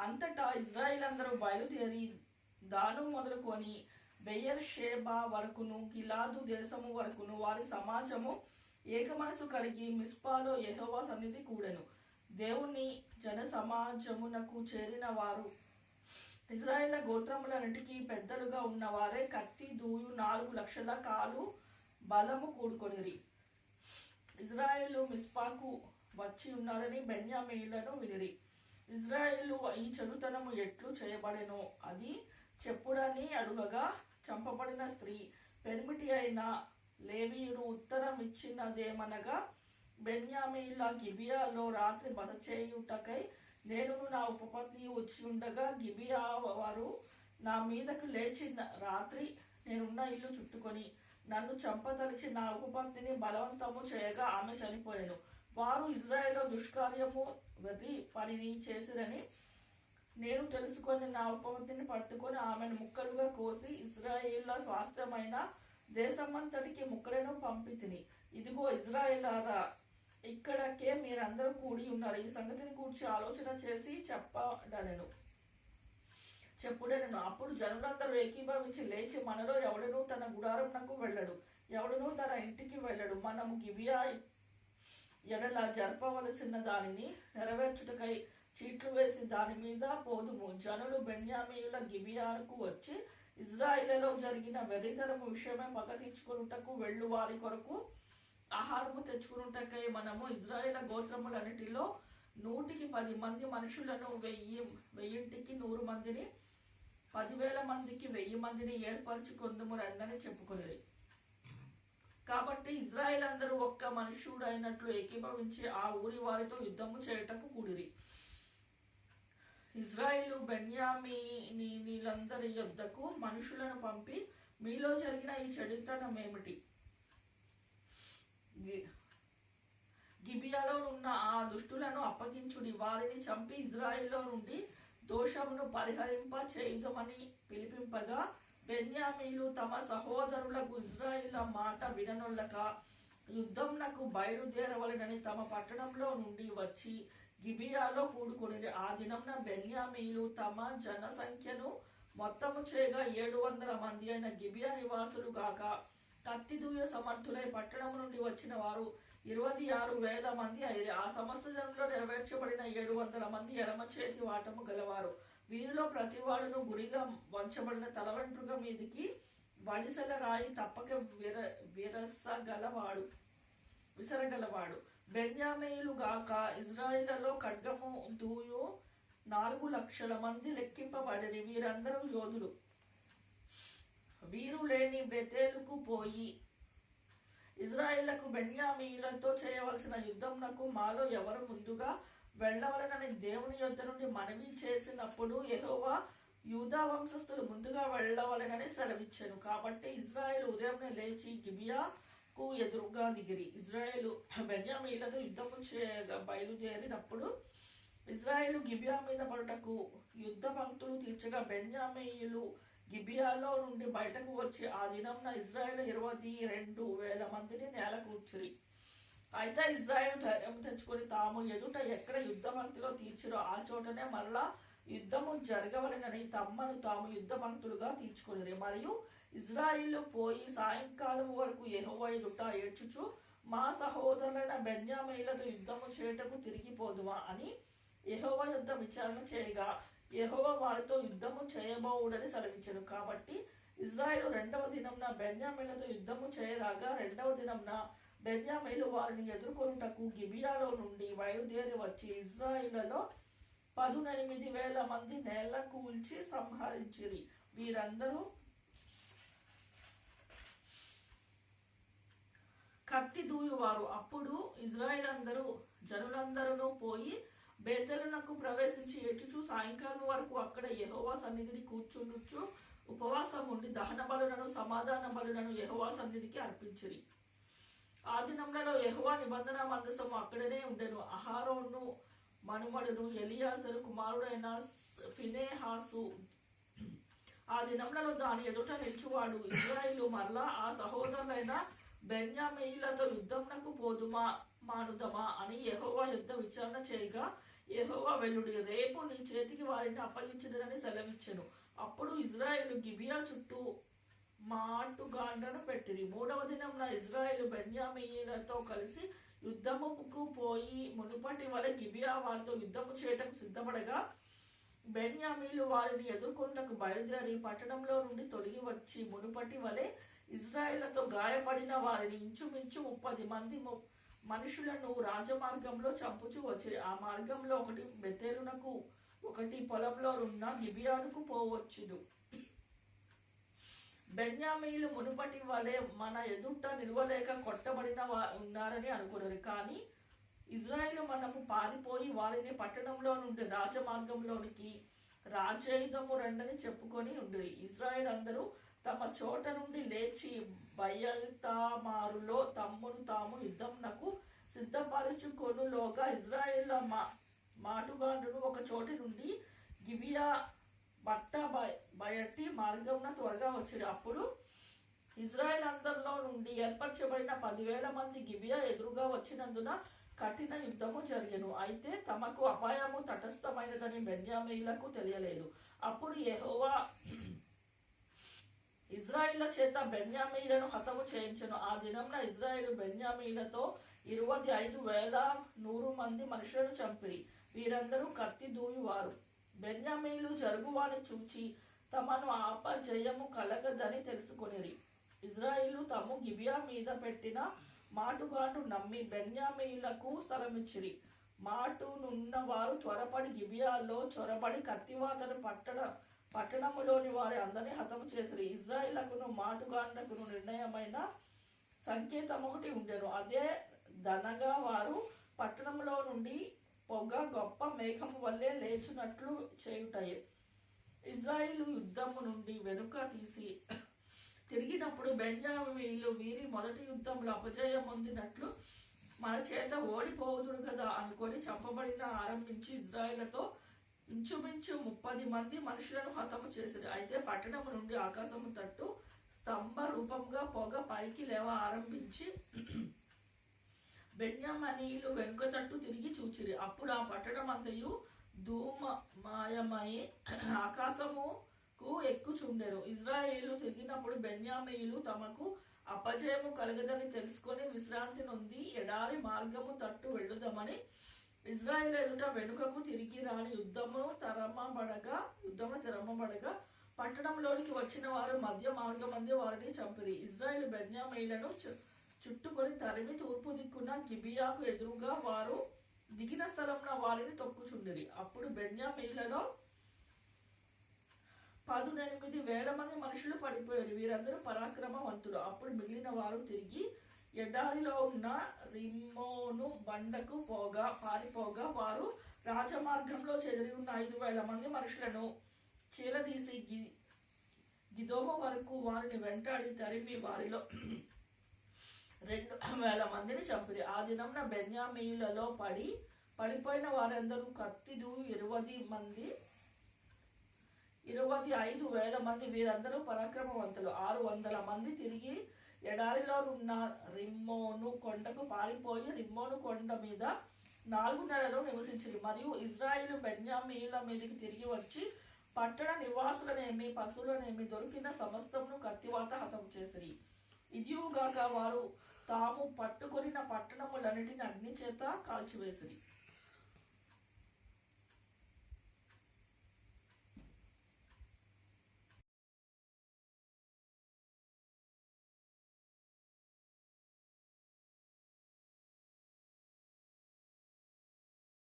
అంతటా ఇజ్రాయిల్ అందరూ బయలుదేరి దాను మొదలుకొని బెయర్ షేబా వరకును గిలాదు దేశము వరకును వారి సమాజము ఏకమనసు కలిగి మిస్పాలో యెహోవా సన్నిధి కూడెను. దేవుని జన సమాజమునకు చేరిన వారు ఇజ్రాయేల్ గోత్రములన్నిటికీ పెద్దలుగా ఉన్నవారే కత్తి దూయు 4 లక్షల కాలు బలము కూడుకొనిరి. ఇజ్రాయేలు మిస్పాకు వచ్చి ఉన్నారని బెన్యామీయులను వినిరి. ఇజ్రాయేలు ఈ చెడుతనము ఎట్లు చేయబడెనో అది చెప్పుడని అడుగగా, చంపబడిన స్త్రీ పెనిమిటి అయిన లేవీయుడు ఉత్తరం ఇచ్చినదేమనగా, బెన్యామీయుల గిబియాలో రాత్రి బస చేయుటకై నేనును నా ఉపపత్ని వచ్చి ఉండగా గిబియా వారు నా మీదకు లేచి రాత్రి నేనున్న ఇల్లు చుట్టుకొని నన్ను చంపదలిచి నా ఉపపత్నిని బలవంతము చేయగా ఆమె చనిపోయాను. వారు ఇజ్రాయేల్లో దుష్కార్యము వెర్రి పనిని చేసిరని నేను తెలుసుకొని నా ఉపపత్నిని పట్టుకొని ఆమెను ముక్కలుగా కోసి ఇజ్రాయేళ్ల స్వాస్థ్యమైన దేశమంతటికి ముక్కలను పంపితిని. ఇదిగో ఇజ్రాయేలారా, ఇక్కడకే మీరందరూ కూడి ఉన్నారు. ఈ సంగతిని కూర్చి ఆలోచన చేసి చెప్పుడెను. అప్పుడు జనులందరూ ఏకీభవించి లేచి, మనలో ఎవడనూ తన గుడారంనకు వెళ్ళడు, ఎవడనూ తన ఇంటికి వెళ్ళడు. మనము గిబియా ఎడల జరపవలసిన దానిని నెరవేర్చుటకై చీట్లు వేసి దాని మీద పోదుము. జనులు బెన్యామీయుల గిబియాకు వచ్చి ఇజ్రాయిలలో జరిగిన వెర్రితరము విషయమై పగ తీర్చుకొనుటకు వెళ్ళు వారి కొరకు ఆహారము తెచ్చుకున్నటకై మనము ఇజ్రాయేల్ గోత్రములన్నిటిలో 110 మంది మనుషులను 1000కి 100 మందిని 10,000 మందికి 1000 మందిని ఏర్పరచుకొందుము రండని చెప్పుకొనిరి. కాబట్టి ఇజ్రాయేల్ అందరూ ఒక్క మనుష్యుడైనట్లు ఏకీభవించి ఆ ఊరి వారితో యుద్ధము చేయుటకు కూడిరి. ఇజ్రాయేలు బెన్యామీనీయులందరి యొద్దకు మనుషులను పంపి, మీలో జరిగిన ఈ చెడుతనమేమిటి? గిబియాలో ఉన్న ఆ దుష్టులను అప్పగించుడి, వారిని చంపి ఇజ్రాయిల్లో నుండి దోషమును పరిహరింప చేయుదమని పిలిపింపగా, బెన్యామీలు తమ సహోదరులకు ఇజ్రాయిల మాట విననొల్లక యుద్ధంనకు బయలుదేరవలెనని తమ పట్టణంలో నుండి వచ్చి గిబియాలో కూడుకొని ఆ దినంన బెన్యామీలు తమ జనసంఖ్యను మొత్తము చేయగా 700 మంది అయిన గిబియా నివాసులు గాక కత్తి దూయ సమర్థులై పట్టణం నుండి వచ్చిన వారు 26,000 మంది అయిరి. ఆ సమస్త జనంలో నెరవేర్చబడిన 700 మంది ఎడమ చేతి వాటము గలవారు. వీరిలో ప్రతివాడును గురిగా వంచబడిన తల వెంట్రుక మీదికి వడిసెల రాయి తప్పక విసరగలవాడు. బెన్యామీయులు గాక ఇజ్రాయిలలో ఖడ్గము దూయు 4 లక్షల మంది లెక్కింపబడిరి. వీరందరూ యోధులు. వీరు లేని బెతేలుకు పోయి ఇజ్రాయిళ్లకు బెన్యామీయులతో చేయవలసిన యుద్ధంనకు మాలో ఎవరు ముందుగా వెళ్ళవలనని దేవుని యొద్ద నుండి మనవి చేసినప్పుడు యెహోవా యూదా వంశస్థులు ముందుగా వెళ్ళవలెనని సెలవిచ్చెను. కాబట్టి ఇజ్రాయేలు ఉదయంనే లేచి గిబియాకు ఎదురుగా దిగిరి. ఇజ్రాయేలు బెన్యామీయులతో యుద్ధము చేయగా బయలుదేరినప్పుడు ఇజ్రాయేలు గిబియా మీద పడుటకు యుద్ధ పంక్తులు తీర్చగా బెన్యామీయులు గిబియాలో నుండి బయటకు వచ్చి ఆ దినంన ఇజ్రాయేల్ 22,000 మందిని నేల కూర్చిరి. అయితే ఇజ్రాయేల్ ధైర్యం తెచ్చుకొని తాము ఎదుట ఎక్కడ యుద్ధ పంక్తిలో తీర్చిరో ఆ చోటనే మరలా యుద్ధము జరగవలెనని తమ్మను తాము యుద్ధ పంక్తులుగా తీర్చుకొనిరి. మరియు ఇజ్రాయిలు పోయి సాయంకాలం వరకు యెహోవా ఎదుట ఏడ్చుచు, మా సహోదరులైన బెన్యామీయులతో యుద్ధము చేయుటకు తిరిగిపోదుమా అని యెహోవా యొద్ద విచారణ చేయగా, యెహోవా వారితో యుద్ధము చేయబోవుడని సెలవిచ్చెను. కాబట్టి ఇజ్రాయేలు 2వ దినంన బెన్యామీయులతో యుద్ధము చేయరాగా 2వ దినంన బెన్యామీయులు వారిని ఎదుర్కొనుటకు గిబియాలో నుండి బయలుదేరి వచ్చి ఇజ్రాయిలలో 18,000 మంది నేల కూల్చి సంహరించిరి. వీరందరూ కత్తి దూయువారు. అప్పుడు ఇజ్రాయిల్ అందరూ జనులందరూ పోయి బేతేలునకు ప్రవేశించి ఏడ్చుచు సాయంకాలం వరకు అక్కడ యెహోవా సన్నిధిని కూర్చుండుచు ఉపవాసం ఉండి దహన బలులను సమాధాన బలులను యెహోవా సన్నిధికి అర్పించిరి. ఆ దినములలో యెహోవా నిబంధన మందసము అక్కడనే ఉండెను. అహరోను మనుమడును ఎలియాజరు కుమారుడైన ఫినెహాసు ఆ దినములలో దాని ఎదుట నిలిచువాడు. ఇజ్రాయిలు మరలా ఆ సహోదరులైన బెన్యామీయులతో యుద్ధమునకు పోదుమా మానుదమా అని యెహోవా యొద్ద విచారణ చేయగా, యెహోవా వెల్లుడి, రేపు నీ చేతికి వారిని అప్పగించదనని సెలవిచ్చెను. అప్పుడు ఇజ్రాయేలు గిబియా చుట్టూ మాటుగాండ్రను పెట్టిరి. 3వ దినమున ఇజ్రాయేలు బెన్యామీయులతో కలిసి యుద్ధముకు పోయి మునుపటి వలె గిబియా వారితో యుద్ధము చేయటకు సిద్ధపడగా, బెన్యామీలు వారిని ఎదుర్కొంటకు బయలుదేరి పట్టణంలో నుండి తొలగి వచ్చి మునుపటి వలె ఇజ్రాయేలుతో గాయపడిన వారిని ఇంచుమించు 30 మంది మనుషులను రాజమార్గంలో చంపుచూ వచ్చి, ఆ మార్గంలో ఒకటి బెతేలునకు, ఒకటి పొలంలో ఉన్న గిబియానుకు పోవచ్చును. బెన్యామీలు మునుపటి వలె మన ఎదుట నిలవలేక కొట్టబడిన ఉన్నారని అనుకున్నారు. కానీ ఇజ్రాయేలు మనము పారిపోయి వారిని పట్టణంలో నుండి రాజమార్గంలోనికి రాజయుధము రండని చెప్పుకొని ఉండి, ఇజ్రాయేల్ అందరూ తమ చోట నుండి లేచి బయల్తామారులో తమ్మును తాము యుద్ధమునకు సిద్ధపరచుకొనులోగా ఇజ్రాయేల్ మాటుగాండ్రును ఒక చోటి నుండి గిబియా బట్ట బయటి మార్గమున త్వరగా వచ్చాడు. అప్పుడు ఇజ్రాయేల్ అందరిలో నుండి ఏర్పరచబడిన 10,000 మంది గిబియా ఎదురుగా వచ్చినందున కఠిన యుద్ధము జరిగెను. అయితే తమకు అపాయము తటస్థమైనదని బెన్యామీయులకు తెలియలేదు. అప్పుడు యెహోవా ఇజ్రాయేళ్ల చేత బెన్యామీయులను హతము చేయించెను. ఆ దినమున ఇజ్రాయేలు బెన్యామీయులతో 25,100 మంది మనుషులను చంపిరి. వీరందరూ కత్తి దూయువారు. బెన్యామీయులు జరుగువాని చూచి తమను అపజయము కలగదని తెలుసుకొనిరి. ఇజ్రాయేలు తాము గిబియా మీద పెట్టిన మాటుగాండు నమ్మి బెన్యామీయులకు స్థలమిచ్చిరి. మాటునున్న వారు త్వరపడి గిబియాలో చొరబడి కత్తివాతను పట్టణములోని వారి అందరినీ హతము చేసిరి. ఇజ్రాయేలుకును మాటుగాండ్రకును నిర్ణయమైన సంకేతం ఒకటి ఉండెను. అదే దనగా వారు పట్టణంలో నుండి పొగ గొప్ప మేఘము వల్లే లేచునట్లు చేయుటయే. ఇజ్రాయేలు యుద్ధము నుండి వెనుక తిరిగినప్పుడు బెన్యామీయులు వీరి మొదటి యుద్ధంలో అపజయం పొందినట్లు మన చేత ఓడిపోదురు కదా అనుకొని చంపబడిన ఆరంభించి ఇజ్రాయేలుతో ఇంచుమించు 30 మంది మనుషులను హతము చేసిరి. అయితే పట్టణము నుండి ఆకాశము తట్టు స్తంభ రూపంగా పొగ పైకి లేవ ఆరంభించి బెన్యామీయులు వెనుక తట్టు తిరిగి చూచిరి. అప్పుడు ఆ పట్టణం అంతయు ధూమమయమై ఆకాశముకు ఎక్కుచుండెను. ఇజ్రాయేలు తిరిగినప్పుడు బెన్యామీయులు తమకు అపజయము కలగదని తెలుసుకొని విశ్రాంతి నొంది ఎడారి మార్గము తట్టు వెళ్ళుదామని ఇజ్రాయేలు ఎదుట వెనుకకు తిరిగి రాని యుద్ధము తెరమబడగా పట్టణంలోనికి వచ్చిన వారు మధ్య మార్గమందే వారిని చంపిరి. ఇజ్రాయేలు బెన్యామీయులను చుట్టుకొని తరిమి తూర్పు దిక్కున గిబియాకు ఎదురుగా వారు దిగిన స్థలంలో వారిని తొక్కుచుండిరి. అప్పుడు బెన్యామీయులలో 18,000 మంది మనుషులు పడిపోయారు. వీరందరూ పరాక్రమవంతులు. అప్పుడు మిగిలిన వారు తిరిగి ఎడారిలో ఉన్న రిమ్మోను బండకు పారిపోగా వారు రాజమార్గంలో చెదిరి ఉన్న 5,000 మంది మనుషులను చీలదీసి గిదోము వరకు వారిని వెంటాడి తరిమి వారిలో 2,000 మందిని చంపిరి. ఆ దినంన బెన్యామీయులలో పడిపోయిన వారందరూ కత్తి దూయి 25,000 మంది. వీరందరూ పరాక్రమవంతులు. 600 మంది తిరిగి ఎడారిలో ఉన్న రిమ్మోను కొండకు పారిపోయి రిమ్మోను కొండ మీద 4 నెలలు నివసించిరి. మరియు ఇజ్రాయేలు బెన్యామీయుల మీదకి తిరిగి వచ్చి పట్టణ నివాసులనేమి పశువులనేమి దొరికిన సమస్తమును కత్తివాత హతం చేసిరి. ఇదియుగాక వారు తాము పట్టుకొనిన పట్టణములన్నిటిని అగ్ని చేత కాల్చివేసిరి.